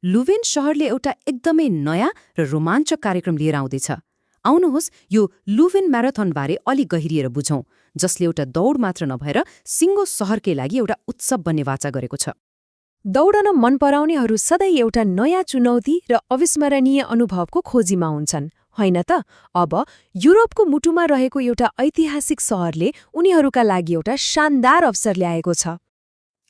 लुभेन शहरले एउटा एकदमै नयाँ र रोमाञ्चक कार्यक्रम लिएर आउँदैछ। आउनुहोस् यो लुभेन म्याराथनबारे अलि गहिरिएर बुझौँ, जसले एउटा दौड मात्र नभएर सिङ्गो शहरकै लागि एउटा उत्सव बन्ने वाचा गरेको छ। दौडन मन पराउनेहरू सधैँ एउटा नयाँ चुनौती र अविस्मरणीय अनुभवको खोजीमा हुन्छन्, होइन त? अब युरोपको मुटुमा रहेको एउटा ऐतिहासिक शहरले उनीहरूका लागि एउटा शानदार अवसर ल्याएको छ।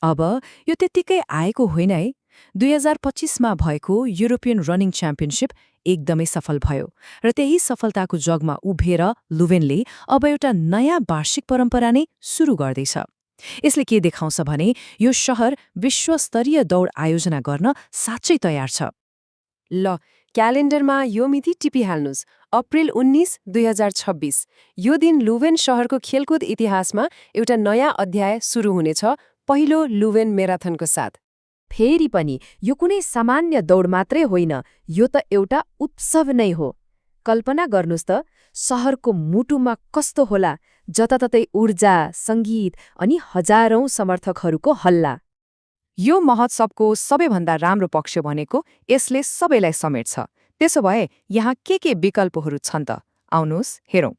अब यो त्यत्तिकै आएको होइन है। 2025मा भएको युरोपियन रनिङ च्याम्पियनसिप एकदमै सफल भयो र त्यही सफलताको जगमा उभिएर लुभेनले अब एउटा नयाँ वार्षिक परम्परा नै सुरु गर्दैछ। यसले के देखाउँछ भने यो शहर विश्वस्तरीय दौड आयोजना गर्न साँच्चै तयार छ। ल, क्यालेन्डरमा यो मिति टिपिहाल्नुस्, अप्रिल 19, 2026। यो दिन लुभेन शहरको खेलकुद इतिहासमा एउटा नयाँ अध्याय सुरु हुनेछ, पहिलो लुभेन म्याराथनको साथ। फेरि पनि यो कुनै सामान्य दौड मात्रै होइन, यो त एउटा उत्सव नै हो। कल्पना गर्नुस् त, शहरको मुटुमा कस्तो होला, जताततै ऊर्जा, सङ्गीत अनि हजारौं समर्थकहरूको हल्ला। यो महोत्सवको सबैभन्दा राम्रो पक्ष भनेको यसले सबैलाई समेट्छ। त्यसो भए यहाँ के विकल्पहरू छन् त? आउनुहोस् हेरौँ।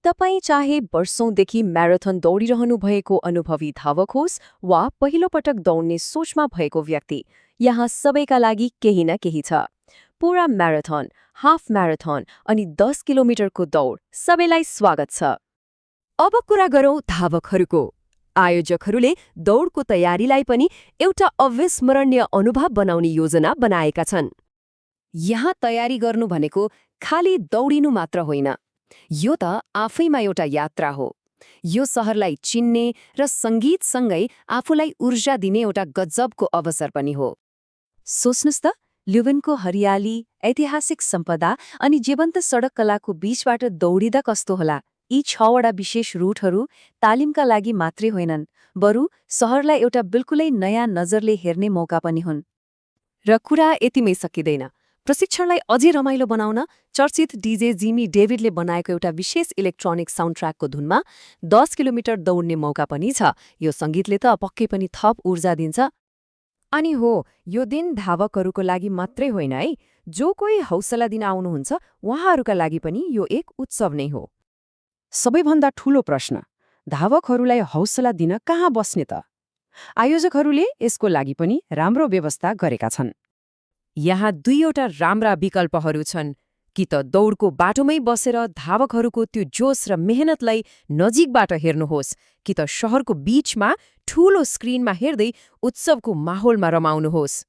तपाईँ चाहे वर्षौंदेखि म्याराथन दौडिरहनु भएको अनुभवी धावक होस् वा पहिलोपटक दौड्ने सोचमा भएको व्यक्ति, यहाँ सबैका लागि केही न केही छ। पूरा म्याराथन, हाफ म्याराथन अनि 10 किलोमिटरको दौड, सबैलाई स्वागत छ। अब कुरा गरौँ धावकहरूको। आयोजकहरूले दौडको तयारीलाई पनि एउटा अविस्मरणीय अनुभव बनाउने योजना बनाएका छन्। यहाँ तयारी गर्नु भनेको खाली दौडिनु मात्र होइन, यो त आफैमा एउटा यात्रा हो। यो शहरलाई चिन्ने र सङ्गीतसँगै आफूलाई ऊर्जा दिने एउटा गजबको अवसर पनि हो। सोच्नुस् त, लुभेनको हरियाली, ऐतिहासिक सम्पदा अनि जीवन्त सडक कलाको बीचबाट दौडिँदा कस्तो होला। यी 6वटा विशेष रूटहरू तालिमका लागि मात्रै होइनन्, बरु शहरलाई एउटा बिल्कुलै नयाँ नजरले हेर्ने मौका पनि हुन्। र कुरा यतिमै सकिँदैन। प्रशिक्षणलाई अझै रमाइलो बनाउन चर्चित डीजे जिमी डेभिडले बनाएको एउटा विशेष इलेक्ट्रोनिक साउन्डट्र्याकको धुनमा 10 किलोमिटर दौड्ने मौका पनि छ। यो सङ्गीतले त पक्कै पनि थप ऊर्जा दिन्छ। अनि हो, यो दिन धावकहरूको लागि मात्रै होइन है, जो कोही हौसला दिन आउनुहुन्छ उहाँहरूका लागि पनि यो एक उत्सव नै हो। सबैभन्दा ठूलो प्रश्न, धावकहरूलाई हौसला दिन कहाँ बस्ने त? आयोजकहरूले यसको लागि पनि राम्रो व्यवस्था गरेका छन्। यहाँ 2वटा राम्रा विकल्पहरू छन्। कि त दौडको बाटोमै बसेर धावकहरूको त्यो जोस र मेहनतलाई नजिकबाट हेर्नुहोस्, कि त शहरको बीचमा ठूलो स्क्रिनमा हेर्दै उत्सवको माहौलमा रमाउनुहोस्।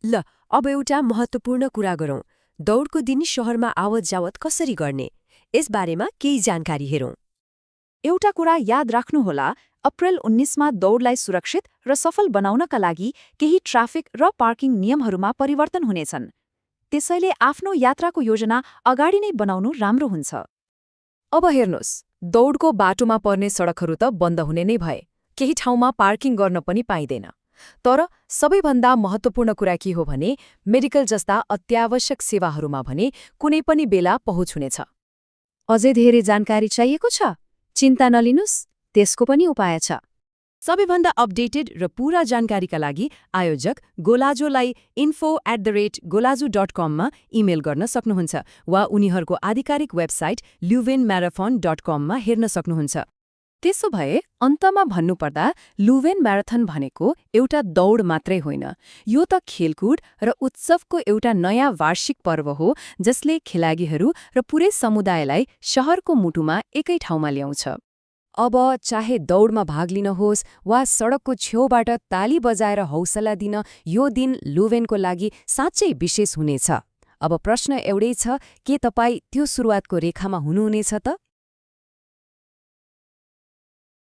ल, अब एउटा महत्त्वपूर्ण कुरा गरौँ। दौडको दिन शहरमा आवत जावत कसरी गर्ने, यसबारेमा केही जानकारी हेरौँ। एउटा कुरा याद राख्नुहोला, अप्रिल 19मा दौडलाई सुरक्षित र सफल बनाउनका लागि केही ट्राफिक र पार्किङ नियमहरूमा परिवर्तन हुनेछन्। त्यसैले आफ्नो यात्राको योजना अगाडि नै बनाउनु राम्रो हुन्छ। अब हेर्नुहोस्, दौडको बाटोमा पर्ने सडकहरू त बन्द हुने नै भए, केही ठाउँमा पार्किङ गर्न पनि पाइँदैन। तर सबैभन्दा महत्त्वपूर्ण कुरा के हो भने मेडिकल जस्ता अत्यावश्यक सेवाहरूमा भने कुनै पनि बेला पहुँच हुनेछ। अझै धेरै जानकारी चाहिएको छ? चिन्ता नलिनुस्, त्यसको पनि उपाय छ। सबैभन्दा अपडेटेड र पूरा जानकारीका लागि आयोजक गोलाजोलाई info@golaju.com मा इमेल गर्न सक्नुहुन्छ वा उनीहरूको आधिकारिक वेबसाइट leuvenmarathon.com मा हेर्न सक्नुहुन्छ। त्यसो भए अन्तमा भन्नुपर्दा लुभेन म्याराथन भनेको एउटा दौड मात्रै होइन, यो त खेलकुद र उत्सवको एउटा नयाँ वार्षिक पर्व हो, जसले खेलाडीहरू र पुरै समुदायलाई शहरको मुटुमा एकै ठाउँमा ल्याउँछ। अब चाहे दौडमा भाग लिन होस् वा सडकको छेउबाट ताली बजाएर हौसला दिन, यो दिन लुभेनको लागि साँच्चै विशेष हुनेछ। अब प्रश्न एउटै छ, के तपाईँ त्यो सुरुवातको रेखामा हुनुहुनेछ त?